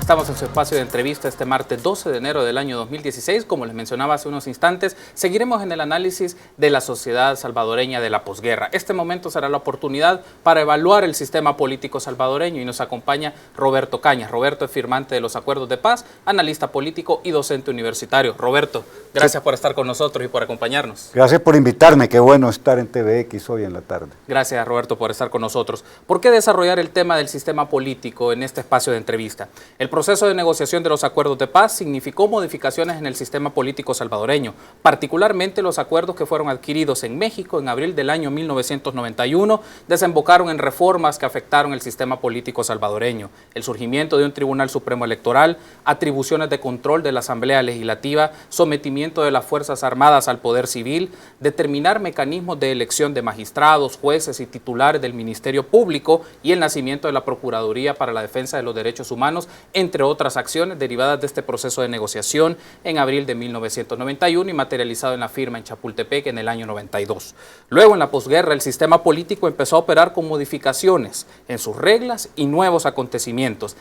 Estamos en su espacio de entrevista este martes 12 de enero del año 2016. Como les mencionaba hace unos instantes, seguiremos en el análisis de la sociedad salvadoreña de la posguerra. Este momento será la oportunidad para evaluar el sistema político salvadoreño y nos acompaña Roberto Cañas. Roberto es firmante de los acuerdos de paz, analista político y docente universitario. Roberto, gracias por estar con nosotros y por acompañarnos. Gracias por invitarme, qué bueno estar en TVX hoy en la tarde. Gracias, Roberto, por estar con nosotros. ¿Por qué desarrollar el tema del sistema político en este espacio de entrevista? El proceso de negociación de los acuerdos de paz significó modificaciones en el sistema político salvadoreño, particularmente los acuerdos que fueron adquiridos en México en abril del año 1991 desembocaron en reformas que afectaron el sistema político salvadoreño, el surgimiento de un Tribunal Supremo Electoral, atribuciones de control de la Asamblea Legislativa, sometimiento de las Fuerzas Armadas al Poder Civil, determinar mecanismos de elección de magistrados, jueces y titulares del Ministerio Público y el nacimiento de la Procuraduría para la Defensa de los Derechos Humanos, entre otras acciones derivadas de este proceso de negociación en abril de 1991 y materializado en la firma en Chapultepec en el año 92. Luego, en la posguerra, el sistema político empezó a operar con modificaciones en sus reglas y nuevos acontecimientos.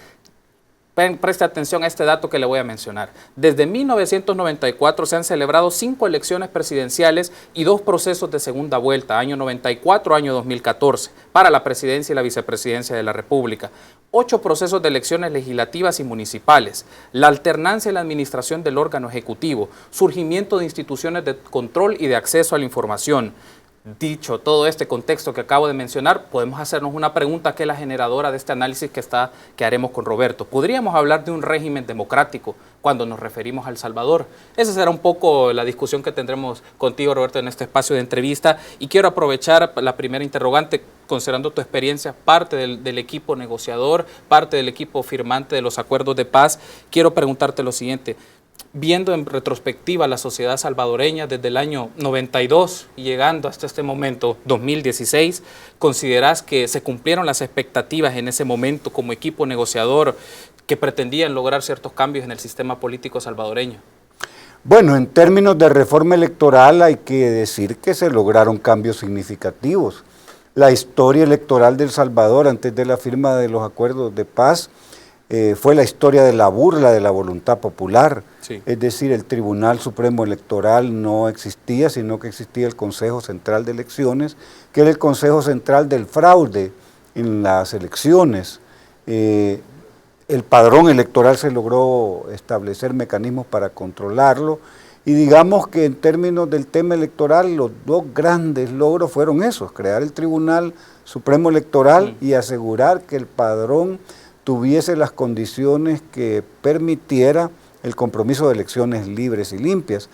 Preste atención a este dato que le voy a mencionar. Desde 1994 se han celebrado 5 elecciones presidenciales y 2 procesos de segunda vuelta, año 94, año 2014, para la presidencia y la vicepresidencia de la República. 8 procesos de elecciones legislativas y municipales, la alternancia en la administración del órgano ejecutivo, surgimiento de instituciones de control y de acceso a la información. Dicho todo este contexto que acabo de mencionar, podemos hacernos una pregunta que es la generadora de este análisis que haremos con Roberto. ¿Podríamos hablar de un régimen democrático cuando nos referimos a El Salvador? Esa será un poco la discusión que tendremos contigo, Roberto, en este espacio de entrevista. Y quiero aprovechar la primera interrogante, considerando tu experiencia, parte del equipo negociador, parte del equipo firmante de los acuerdos de paz. Quiero preguntarte lo siguiente. Viendo en retrospectiva la sociedad salvadoreña desde el año 92 y llegando hasta este momento, 2016, ¿considerás que se cumplieron las expectativas en ese momento como equipo negociador que pretendían lograr ciertos cambios en el sistema político salvadoreño? Bueno, en términos de reforma electoral hay que decir que se lograron cambios significativos. La historia electoral de El Salvador antes de la firma de los acuerdos de paz fue la historia de la burla de la voluntad popular, sí. Es decir, el Tribunal Supremo Electoral no existía, sino que existía el Consejo Central de Elecciones, que era el Consejo Central del fraude en las elecciones. El padrón electoral se logró establecer mecanismos para controlarlo, y digamos que en términos del tema electoral, los 2 grandes logros fueron esos: crear el Tribunal Supremo Electoral y asegurar que el padrón tuviese las condiciones que permitiera el compromiso de elecciones libres y limpias.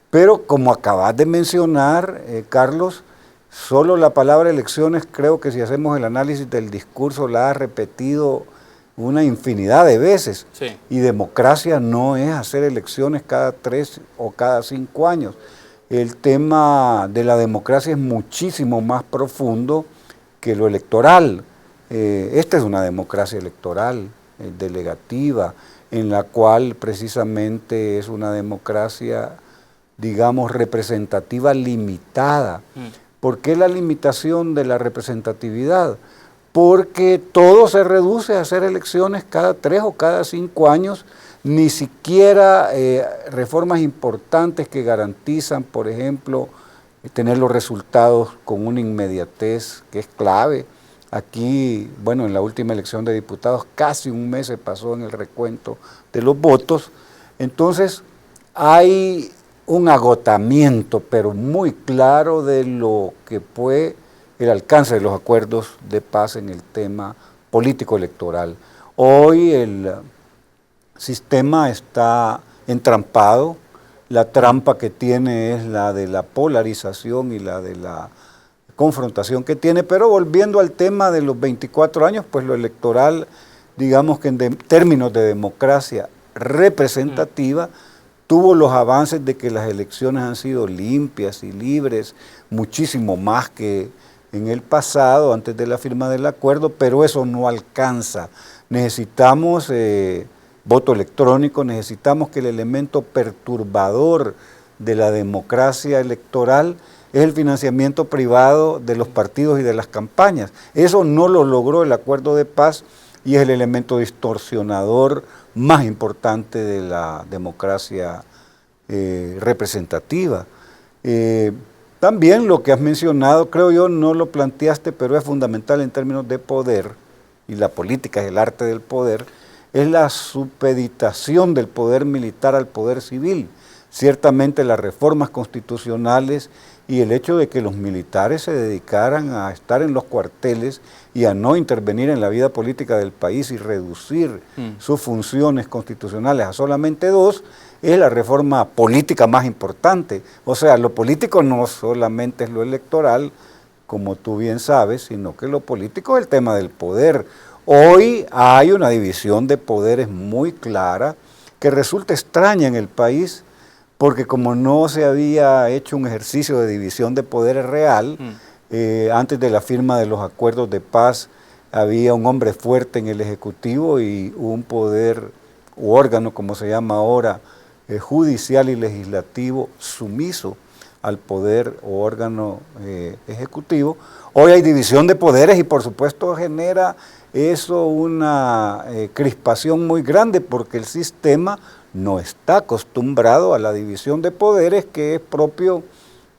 Pero como acabas de mencionar, Carlos, solo la palabra elecciones, creo que si hacemos el análisis del discurso, la ha repetido una infinidad de veces. Sí. Y democracia no es hacer elecciones cada 3 o cada 5 años. El tema de la democracia es muchísimo más profundo que lo electoral. Esta es una democracia electoral, delegativa, en la cual precisamente es una democracia, digamos, representativa limitada. ¿Por qué la limitación de la representatividad? Porque todo se reduce a hacer elecciones cada 3 o cada 5 años, ni siquiera reformas importantes que garantizan, por ejemplo, tener los resultados con una inmediatez que es clave. Aquí, bueno, en la última elección de diputados casi un mes se pasó en el recuento de los votos. Entonces hay un agotamiento, pero muy claro, de lo que fue el alcance de los acuerdos de paz en el tema político electoral. Hoy el sistema está entrampado. La trampa que tiene es la de la polarización y la de la confrontación que tiene, pero volviendo al tema de los 24 años, pues lo electoral, digamos que en términos de democracia representativa, tuvo los avances de que las elecciones han sido limpias y libres, muchísimo más que en el pasado, antes de la firma del acuerdo, pero eso no alcanza. Necesitamos voto electrónico, necesitamos que el elemento perturbador de la democracia electoral es el financiamiento privado de los partidos y de las campañas. Eso no lo logró el acuerdo de paz, y es el elemento distorsionador más importante de la democracia representativa. También lo que has mencionado, creo yo, no lo planteaste, pero es fundamental en términos de poder, y la política es el arte del poder, es la supeditación del poder militar al poder civil. Ciertamente las reformas constitucionales y el hecho de que los militares se dedicaran a estar en los cuarteles y a no intervenir en la vida política del país y reducir sus funciones constitucionales a solamente 2, es la reforma política más importante. O sea, lo político no solamente es lo electoral, como tú bien sabes, sino que lo político es el tema del poder. Hoy hay una división de poderes muy clara que resulta extraña en el país, porque como no se había hecho un ejercicio de división de poderes real, antes de la firma de los acuerdos de paz había un hombre fuerte en el Ejecutivo y un poder u órgano, como se llama ahora, judicial y legislativo sumiso al poder o órgano ejecutivo. Hoy hay división de poderes y por supuesto genera eso una crispación muy grande porque el sistema no está acostumbrado a la división de poderes que es propio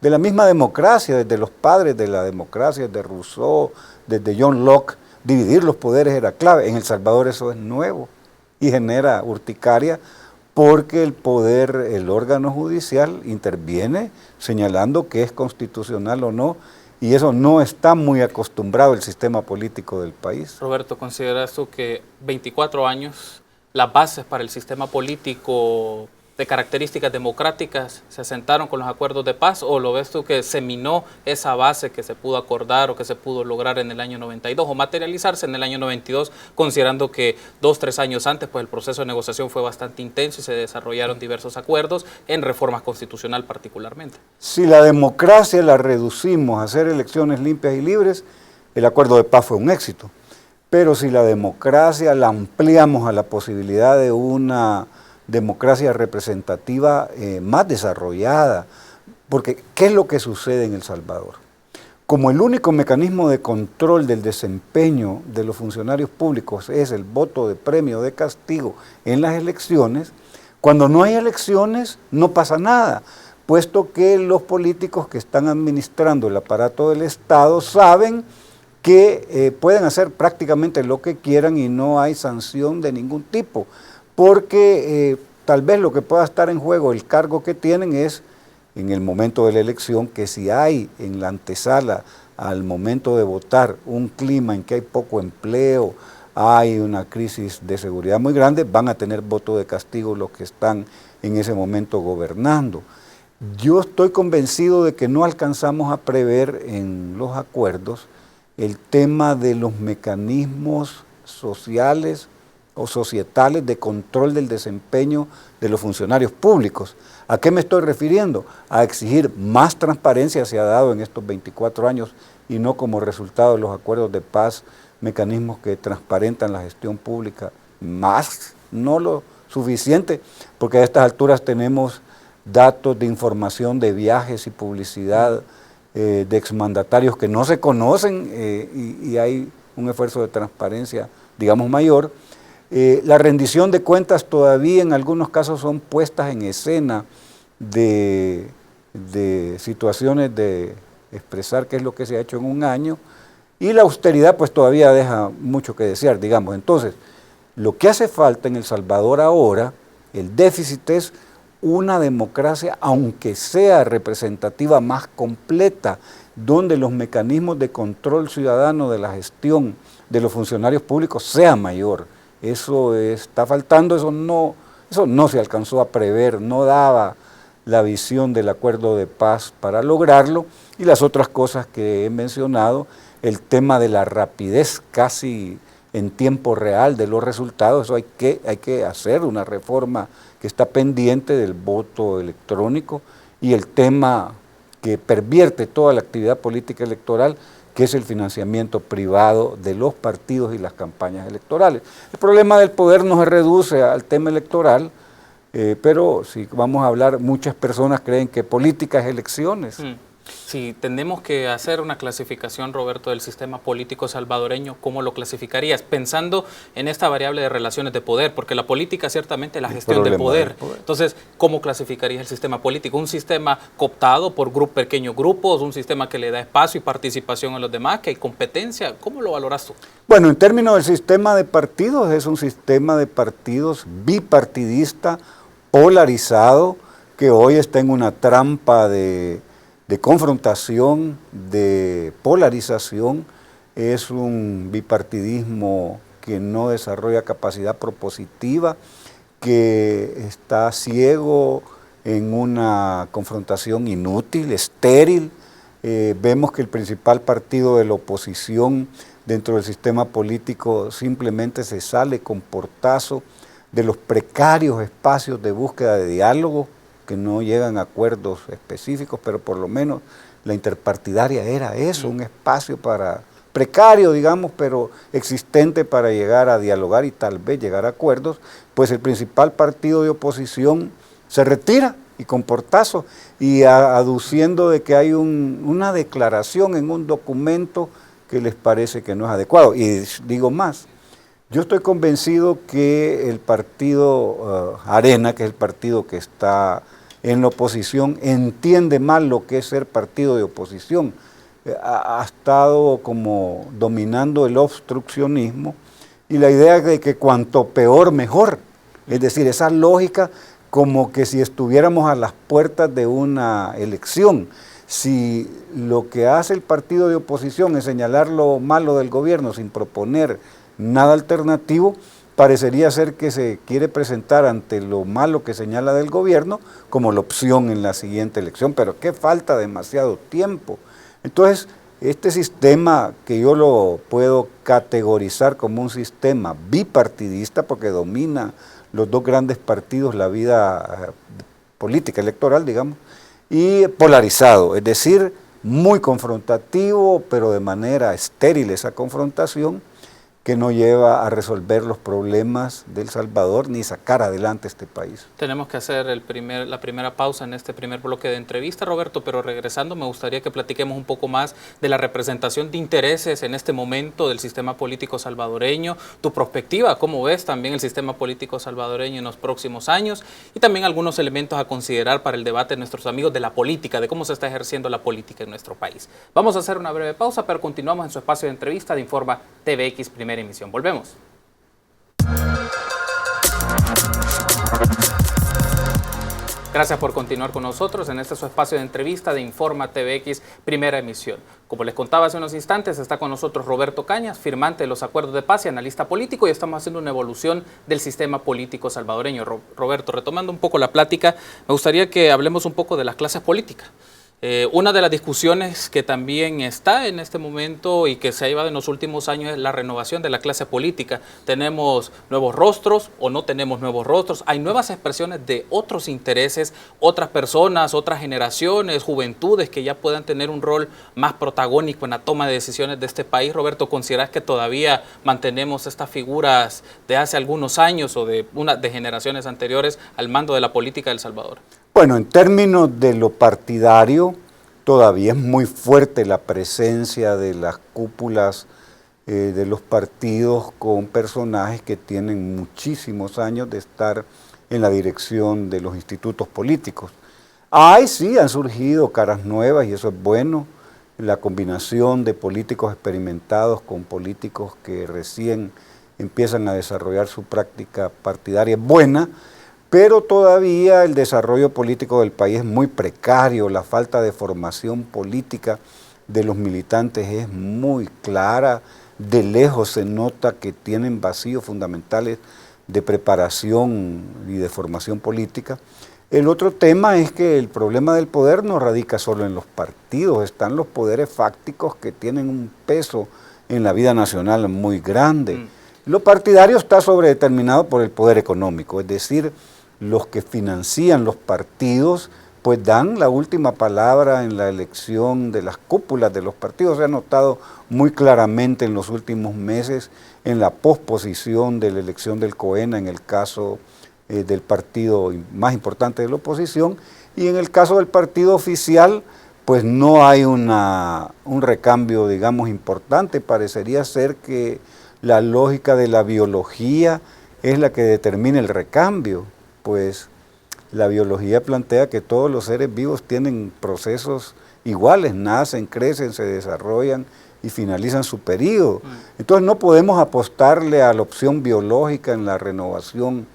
de la misma democracia, desde los padres de la democracia, desde Rousseau, desde John Locke. Dividir los poderes era clave. En El Salvador eso es nuevo y genera urticaria porque el poder, el órgano judicial interviene señalando que es constitucional o no, y eso no está muy acostumbrado el sistema político del país. Roberto, ¿consideras tú que 24 años, las bases para el sistema político de características democráticas se asentaron con los acuerdos de paz, o lo ves tú que se minó esa base que se pudo acordar o que se pudo lograr en el año 92 o materializarse en el año 92, considerando que 2-3 años antes pues el proceso de negociación fue bastante intenso y se desarrollaron diversos acuerdos en reformas constitucional particularmente? Si la democracia la reducimos a hacer elecciones limpias y libres, el acuerdo de paz fue un éxito. Pero si la democracia la ampliamos a la posibilidad de una democracia representativa más desarrollada, porque ¿qué es lo que sucede en El Salvador? Como el único mecanismo de control del desempeño de los funcionarios públicos es el voto de premio o de castigo en las elecciones, cuando no hay elecciones no pasa nada, puesto que los políticos que están administrando el aparato del Estado saben que pueden hacer prácticamente lo que quieran y no hay sanción de ningún tipo, porque tal vez lo que pueda estar en juego, el cargo que tienen es en el momento de la elección, que si hay en la antesala al momento de votar un clima en que hay poco empleo, hay una crisis de seguridad muy grande, van a tener voto de castigo los que están en ese momento gobernando. Yo estoy convencido de que no alcanzamos a prever en los acuerdos el tema de los mecanismos sociales o societales de control del desempeño de los funcionarios públicos. ¿A qué me estoy refiriendo? A exigir más transparencia, se ha dado en estos 24 años y no como resultado de los acuerdos de paz, mecanismos que transparentan la gestión pública, más, no lo suficiente, porque a estas alturas tenemos datos de información de viajes y publicidad de exmandatarios que no se conocen y hay un esfuerzo de transparencia, digamos, mayor. La rendición de cuentas todavía en algunos casos son puestas en escena de situaciones de expresar qué es lo que se ha hecho en un año, y la austeridad pues todavía deja mucho que desear, digamos. Entonces, lo que hace falta en El Salvador ahora, el déficit es una democracia, aunque sea representativa, más completa, donde los mecanismos de control ciudadano de la gestión de los funcionarios públicos sea mayor. Eso está faltando, eso no se alcanzó a prever, no daba la visión del acuerdo de paz para lograrlo, y las otras cosas que he mencionado, el tema de la rapidez casi en tiempo real de los resultados, eso hay que hacer una reforma que está pendiente del voto electrónico, y el tema que pervierte toda la actividad política electoral, que es el financiamiento privado de los partidos y las campañas electorales. El problema del poder no se reduce al tema electoral, pero si vamos a hablar, muchas personas creen que política es elecciones. Si tenemos que hacer una clasificación, Roberto, del sistema político salvadoreño, ¿cómo lo clasificarías? Pensando en esta variable de relaciones de poder, porque la política ciertamente es la gestión del poder. Entonces, ¿cómo clasificarías el sistema político? ¿Un sistema cooptado por pequeños grupos? ¿Un sistema que le da espacio y participación a los demás? ¿Que hay competencia? ¿Cómo lo valoras tú? Bueno, en términos del sistema de partidos, es un sistema de partidos bipartidista, polarizado, que hoy está en una trampa de confrontación, de polarización. Es un bipartidismo que no desarrolla capacidad propositiva, que está ciego en una confrontación inútil, estéril. Vemos que el principal partido de la oposición dentro del sistema político simplemente se sale con portazo de los precarios espacios de búsqueda de diálogo, que no llegan a acuerdos específicos, pero por lo menos la interpartidaria era eso, un espacio precario, digamos, pero existente para llegar a dialogar y tal vez llegar a acuerdos. Pues el principal partido de oposición se retira y con portazo, y aduciendo de que hay una declaración en un documento que les parece que no es adecuado. Y digo más, yo estoy convencido que el partido Arena, que es el partido que está en la oposición, entiende mal lo que es ser partido de oposición. Ha estado como dominando el obstruccionismo y la idea de que cuanto peor mejor. Es decir, esa lógica como que si estuviéramos a las puertas de una elección. Si lo que hace el partido de oposición es señalar lo malo del gobierno sin proponer nada alternativo, parecería ser que se quiere presentar ante lo malo que señala del gobierno como la opción en la siguiente elección, pero que falta demasiado tiempo. Entonces, este sistema, que yo lo puedo categorizar como un sistema bipartidista, porque domina los dos grandes partidos la vida política electoral, digamos, y polarizado, es decir, muy confrontativo, pero de manera estéril esa confrontación, que no lleva a resolver los problemas de El Salvador ni sacar adelante este país. Tenemos que hacer la primera pausa en este primer bloque de entrevista, Roberto, pero regresando me gustaría que platiquemos un poco más de la representación de intereses en este momento del sistema político salvadoreño, tu perspectiva, cómo ves también el sistema político salvadoreño en los próximos años y también algunos elementos a considerar para el debate de nuestros amigos de la política, de cómo se está ejerciendo la política en nuestro país. Vamos a hacer una breve pausa, pero continuamos en su espacio de entrevista de Informa TVX Primera Emisión. Volvemos. Gracias por continuar con nosotros en este su espacio de entrevista de Informa TVX Primera Emisión. Como les contaba hace unos instantes, está con nosotros Roberto Cañas, firmante de los acuerdos de paz y analista político, y estamos haciendo una evolución del sistema político salvadoreño. Roberto, retomando un poco la plática, me gustaría que hablemos un poco de las clases políticas. Una de las discusiones que también está en este momento y que se ha llevado en los últimos años es la renovación de la clase política. Tenemos nuevos rostros o no tenemos nuevos rostros. Hay nuevas expresiones de otros intereses, otras personas, otras generaciones, juventudes que ya puedan tener un rol más protagónico en la toma de decisiones de este país. Roberto, ¿consideras que todavía mantenemos estas figuras de hace algunos años o de generaciones anteriores al mando de la política de El Salvador? Bueno, en términos de lo partidario, todavía es muy fuerte la presencia de las cúpulas de los partidos con personajes que tienen muchísimos años de estar en la dirección de los institutos políticos. Sí, han surgido caras nuevas y eso es bueno, la combinación de políticos experimentados con políticos que recién empiezan a desarrollar su práctica partidaria es buena, pero todavía el desarrollo político del país es muy precario, la falta de formación política de los militantes es muy clara, de lejos se nota que tienen vacíos fundamentales de preparación y de formación política. El otro tema es que el problema del poder no radica solo en los partidos, están los poderes fácticos que tienen un peso en la vida nacional muy grande. Lo partidario está sobredeterminado por el poder económico, es decir, los que financian los partidos pues dan la última palabra en la elección de las cúpulas de los partidos. Se ha notado muy claramente en los últimos meses en la posposición de la elección del COENA en el caso del partido más importante de la oposición, y en el caso del partido oficial pues no hay un recambio, digamos, importante. Parecería ser que la lógica de la biología es la que determina el recambio, pues la biología plantea que todos los seres vivos tienen procesos iguales, nacen, crecen, se desarrollan y finalizan su periodo. Entonces no podemos apostarle a la opción biológica en la renovación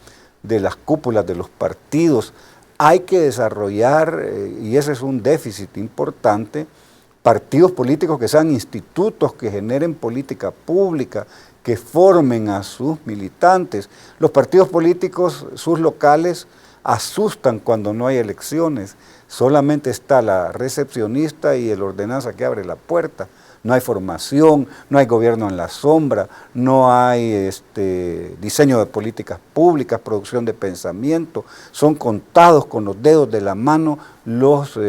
de las cúpulas de los partidos. Hay que desarrollar, y ese es un déficit importante, partidos políticos que sean institutos, que generen política pública, que formen a sus militantes. Los partidos políticos, sus locales, asustan cuando no hay elecciones. Solamente está la recepcionista y el ordenanza que abre la puerta. No hay formación, no hay gobierno en la sombra, no hay diseño de políticas públicas, producción de pensamiento. Son contados con los dedos de la mano los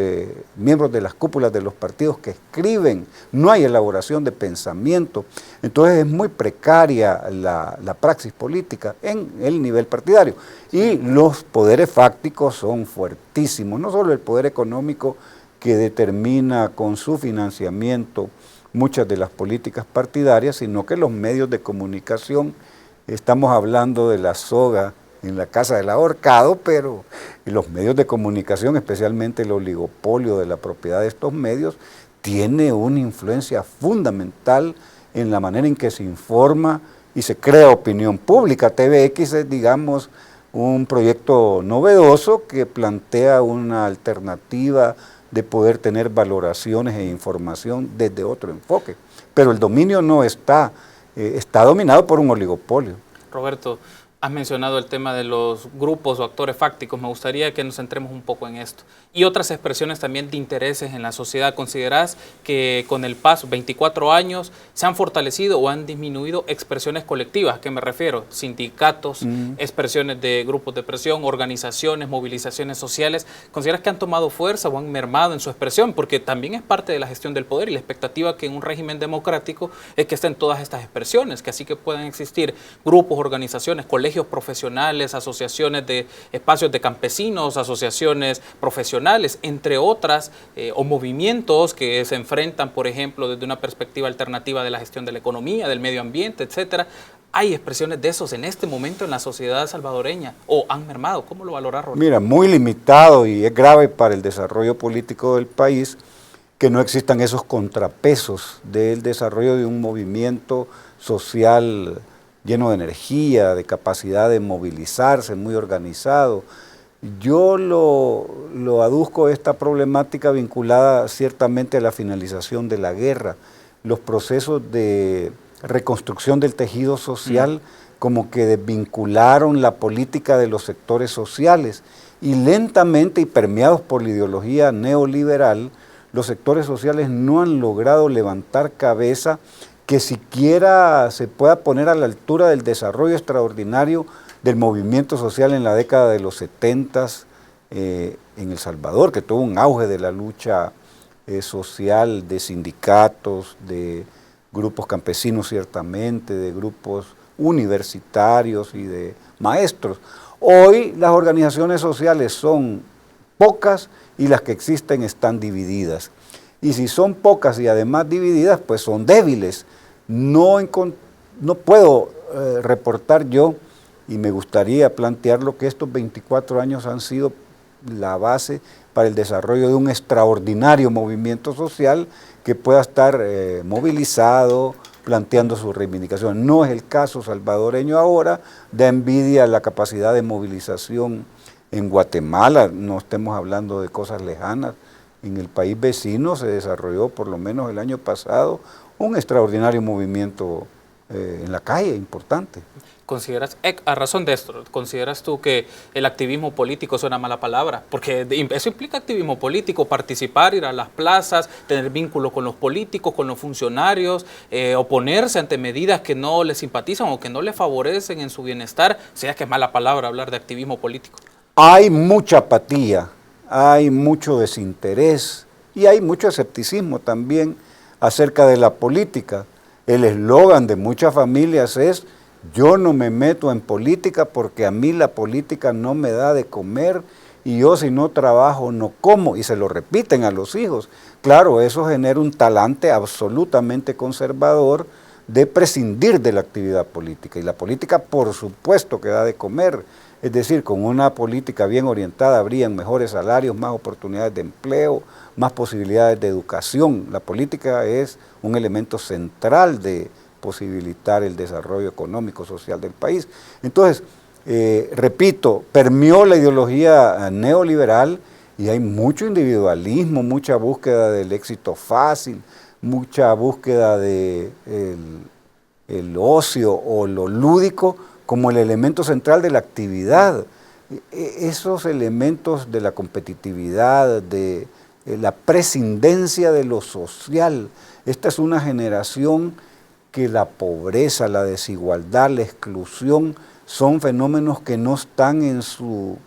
miembros de las cúpulas de los partidos que escriben. No hay elaboración de pensamiento. Entonces es muy precaria la praxis política en el nivel partidario. Y los poderes fácticos son fuertísimos, no solo el poder económico que determina con su financiamiento muchas de las políticas partidarias, sino que los medios de comunicación, estamos hablando de la soga en la casa del ahorcado, pero los medios de comunicación, especialmente el oligopolio de la propiedad de estos medios, tiene una influencia fundamental en la manera en que se informa y se crea opinión pública. TVX es, digamos, un proyecto novedoso que plantea una alternativa de poder tener valoraciones e información desde otro enfoque. Pero el dominio no está dominado por un oligopolio. Roberto, has mencionado el tema de los grupos o actores fácticos. Me gustaría que nos centremos un poco en esto. Y otras expresiones también de intereses en la sociedad. ¿Considerás que con el paso, 24 años, se han fortalecido o han disminuido expresiones colectivas? ¿A qué me refiero? Sindicatos, expresiones de grupos de presión, organizaciones, movilizaciones sociales. ¿Consideras que han tomado fuerza o han mermado en su expresión? Porque también es parte de la gestión del poder y la expectativa que en un régimen democrático es que estén todas estas expresiones, que así que puedan existir grupos, organizaciones, colegios profesionales, asociaciones de espacios de campesinos, asociaciones profesionales, entre otras, o movimientos que se enfrentan, por ejemplo, desde una perspectiva alternativa de la gestión de la economía, del medio ambiente, etcétera. ¿Hay expresiones de esos en este momento en la sociedad salvadoreña o han mermado? ¿Cómo lo valoras, Roberto? Mira, muy limitado, y es grave para el desarrollo político del país que no existan esos contrapesos del desarrollo de un movimiento social lleno de energía, de capacidad de movilizarse, muy organizado. Yo lo aduzco esta problemática vinculada ciertamente a la finalización de la guerra, los procesos de reconstrucción del tejido social como que desvincularon la política de los sectores sociales y lentamente y permeados por la ideología neoliberal, los sectores sociales no han logrado levantar cabeza que siquiera se pueda poner a la altura del desarrollo extraordinario del movimiento social en la década de los 70 en El Salvador, que tuvo un auge de la lucha social, de sindicatos, de grupos campesinos ciertamente, de grupos universitarios y de maestros. Hoy las organizaciones sociales son pocas y las que existen están divididas. Y si son pocas y además divididas, pues son débiles. No puedo reportar yo, y me gustaría plantearlo, que estos 24 años han sido la base para el desarrollo de un extraordinario movimiento social que pueda estar movilizado, planteando sus reivindicaciones. No es el caso salvadoreño ahora, da envidia la capacidad de movilización en Guatemala, no estemos hablando de cosas lejanas. En el país vecino se desarrolló, por lo menos el año pasado, un extraordinario movimiento en la calle, importante. ¿Consideras, a razón de esto, consideras tú que el activismo político es una mala palabra? Porque eso implica activismo político, participar, ir a las plazas, tener vínculo con los políticos, con los funcionarios, oponerse ante medidas que no les simpatizan o que no les favorecen en su bienestar. ¿Sería que es mala palabra hablar de activismo político? Hay mucha apatía, hay mucho desinterés y hay mucho escepticismo también acerca de la política. El eslogan de muchas familias es: yo no me meto en política porque a mí la política no me da de comer y yo si no trabajo no como, y se lo repiten a los hijos. Claro, eso genera un talante absolutamente conservador de prescindir de la actividad política, y la política por supuesto que da de comer, es decir, con una política bien orientada habrían mejores salarios, más oportunidades de empleo, más posibilidades de educación. La política es un elemento central de posibilitar el desarrollo económico, social del país. Entonces, repito, permeó la ideología neoliberal y hay mucho individualismo, mucha búsqueda del éxito fácil, mucha búsqueda de el ocio o lo lúdico como el elemento central de la actividad. Esos elementos de la competitividad, de la prescindencia de lo social. Esta es una generación que la pobreza, la desigualdad, la exclusión son fenómenos que no están en su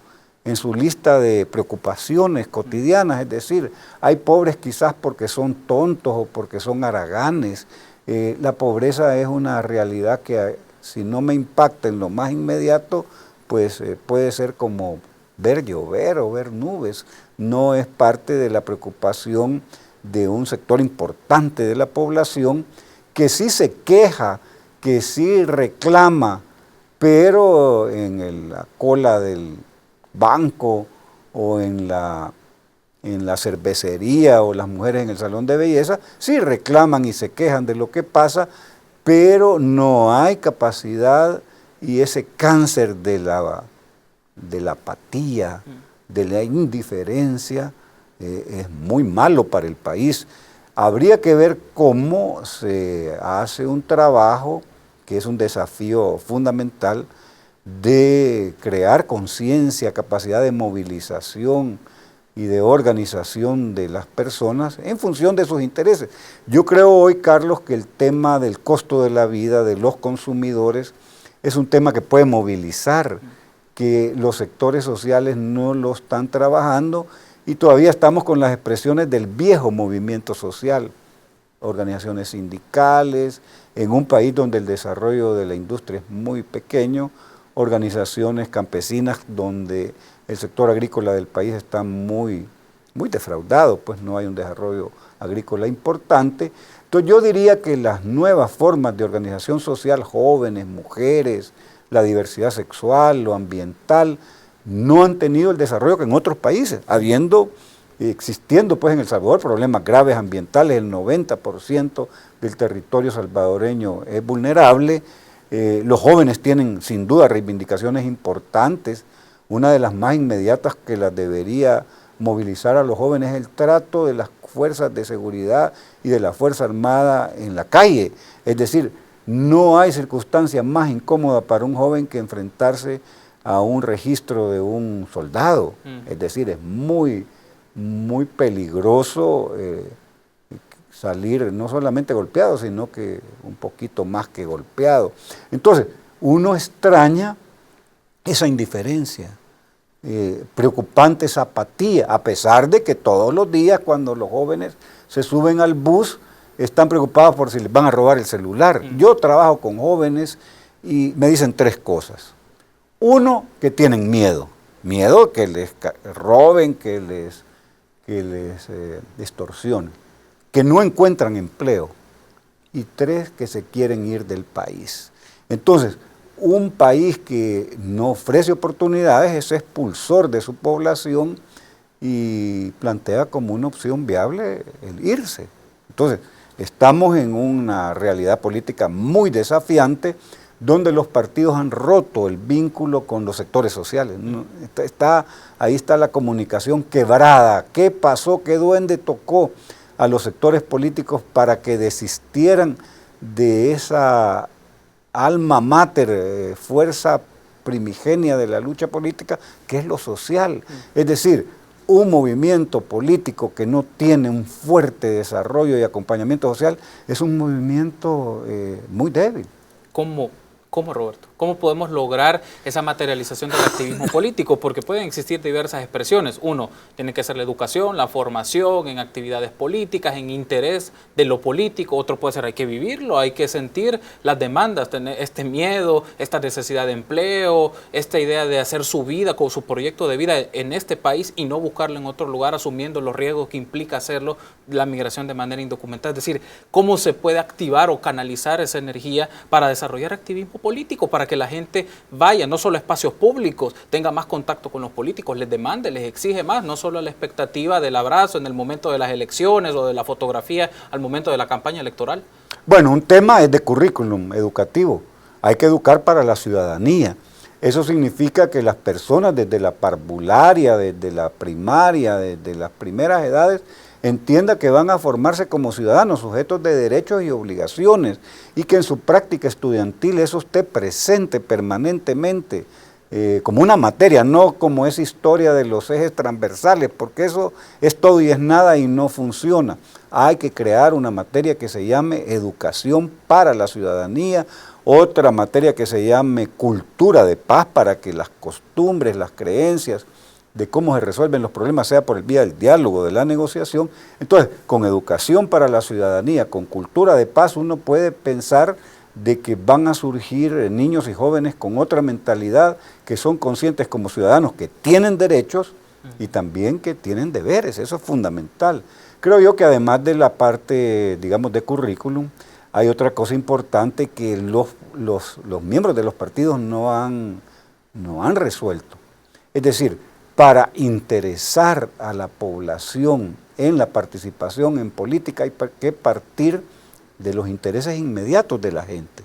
lista de preocupaciones cotidianas, es decir, hay pobres quizás porque son tontos o porque son haraganes. La pobreza es una realidad que si no me impacta en lo más inmediato, pues puede ser como ver llover o ver nubes, no es parte de la preocupación de un sector importante de la población que sí se queja, que sí reclama, pero en la cola del banco o en la cervecería o las mujeres en el salón de belleza, sí reclaman y se quejan de lo que pasa, pero no hay capacidad y ese cáncer de la apatía, de la indiferencia, es muy malo para el país. Habría que ver cómo se hace un trabajo, que es un desafío fundamental, de crear conciencia, capacidad de movilización y de organización de las personas en función de sus intereses. Yo creo hoy, Carlos, que el tema del costo de la vida de los consumidores es un tema que puede movilizar, que los sectores sociales no lo están trabajando y todavía estamos con las expresiones del viejo movimiento social, organizaciones sindicales, en un país donde el desarrollo de la industria es muy pequeño, organizaciones campesinas donde el sector agrícola del país está muy defraudado, pues no hay un desarrollo agrícola importante. Entonces yo diría que las nuevas formas de organización social, jóvenes, mujeres, la diversidad sexual, lo ambiental, no han tenido el desarrollo que en otros países, existiendo pues en El Salvador problemas graves ambientales, el 90% del territorio salvadoreño es vulnerable, los jóvenes tienen sin duda reivindicaciones importantes, una de las más inmediatas que las debería movilizar a los jóvenes es el trato de las fuerzas de seguridad y de la Fuerza Armada en la calle, es decir, no hay circunstancia más incómoda para un joven que enfrentarse a un registro de un soldado, es decir, es muy peligroso salir no solamente golpeado, sino que un poquito más que golpeado. Entonces, uno extraña esa indiferencia, preocupante esa apatía, a pesar de que todos los días cuando los jóvenes se suben al bus, están preocupados por si les van a robar el celular. Yo trabajo con jóvenes y me dicen tres cosas. Uno, que tienen miedo que les roben, que les extorsionen, que no encuentran empleo. Y tres, que se quieren ir del país. Entonces, un país que no ofrece oportunidades es expulsor de su población y plantea como una opción viable el irse. Entonces, estamos en una realidad política muy desafiante donde los partidos han roto el vínculo con los sectores sociales. Ahí está la comunicación quebrada. ¿Qué pasó? ¿Qué duende tocó a los sectores políticos para que desistieran de esa alma mater, fuerza primigenia de la lucha política, que es lo social? Es decir, un movimiento político que no tiene un fuerte desarrollo y acompañamiento social es un movimiento muy débil. ¿Cómo, Roberto? ¿Cómo podemos lograr esa materialización del activismo político? Porque pueden existir diversas expresiones. Uno, tiene que ser la educación, la formación en actividades políticas, en interés de lo político. Otro puede ser, hay que vivirlo, hay que sentir las demandas, tener este miedo, esta necesidad de empleo, esta idea de hacer su vida, con su proyecto de vida en este país y no buscarlo en otro lugar, asumiendo los riesgos que implica hacerlo, la migración de manera indocumentada. Es decir, ¿cómo se puede activar o canalizar esa energía para desarrollar activismo político, para que la gente vaya no solo a espacios públicos, tenga más contacto con los políticos, les demande, les exige más, no solo la expectativa del abrazo en el momento de las elecciones o de la fotografía al momento de la campaña electoral? Bueno, un tema es de currículum educativo. Hay que educar para la ciudadanía. Eso significa que las personas desde la parvularia, desde la primaria, desde las primeras edades, entienda que van a formarse como ciudadanos, sujetos de derechos y obligaciones, y que en su práctica estudiantil eso esté presente permanentemente, como una materia, no como esa historia de los ejes transversales, porque eso es todo y es nada y no funciona. Hay que crear una materia que se llame educación para la ciudadanía, otra materia que se llame cultura de paz, para que las costumbres, las creencias de cómo se resuelven los problemas sea por el vía del diálogo, de la negociación. Entonces, con educación para la ciudadanía, con cultura de paz, uno puede pensar de que van a surgir niños y jóvenes con otra mentalidad, que son conscientes como ciudadanos, que tienen derechos y también que tienen deberes. Eso es fundamental. Creo yo que además de la parte, digamos, de currículum, hay otra cosa importante que los miembros de los partidos no han resuelto. Es decir, para interesar a la población en la participación en política hay que partir de los intereses inmediatos de la gente.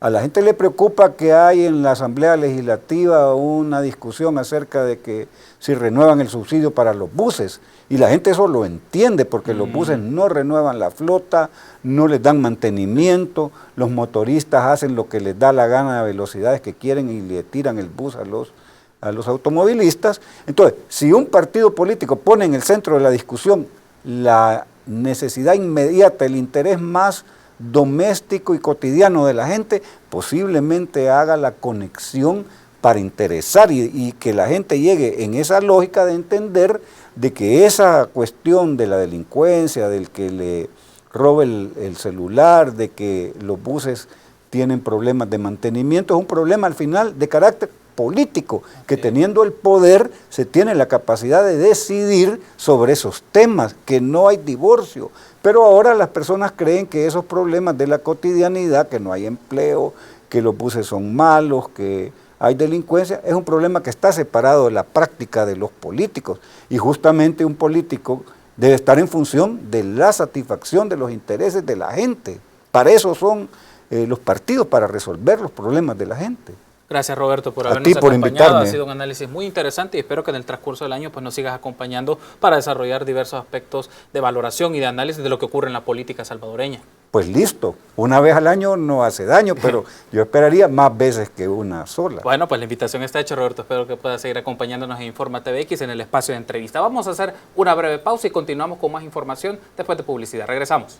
A la gente le preocupa que hay en la Asamblea Legislativa una discusión acerca de que si renuevan el subsidio para los buses, y la gente eso lo entiende porque los buses no renuevan la flota, no les dan mantenimiento, los motoristas hacen lo que les da la gana a velocidades que quieren y le tiran el bus a los automovilistas. Entonces, si un partido político pone en el centro de la discusión la necesidad inmediata, el interés más doméstico y cotidiano de la gente, posiblemente haga la conexión para interesar y que la gente llegue en esa lógica de entender de que esa cuestión de la delincuencia, del que le robe el celular, de que los buses tienen problemas de mantenimiento, es un problema al final de carácter político, que teniendo el poder se tiene la capacidad de decidir sobre esos temas, que no hay divorcio. Pero ahora las personas creen que esos problemas de la cotidianidad, que no hay empleo, que los buses son malos, que hay delincuencia, es un problema que está separado de la práctica de los políticos. Y justamente un político debe estar en función de la satisfacción de los intereses de la gente. Para eso son los partidos, para resolver los problemas de la gente. Gracias, Roberto, por habernos acompañado. Ha sido un análisis muy interesante y espero que en el transcurso del año pues, nos sigas acompañando para desarrollar diversos aspectos de valoración y de análisis de lo que ocurre en la política salvadoreña. Pues listo, una vez al año no hace daño, pero yo esperaría más veces que una sola. Bueno, pues la invitación está hecha, Roberto. Espero que puedas seguir acompañándonos en Informa TVX en el espacio de entrevista. Vamos a hacer una breve pausa y continuamos con más información después de publicidad. Regresamos.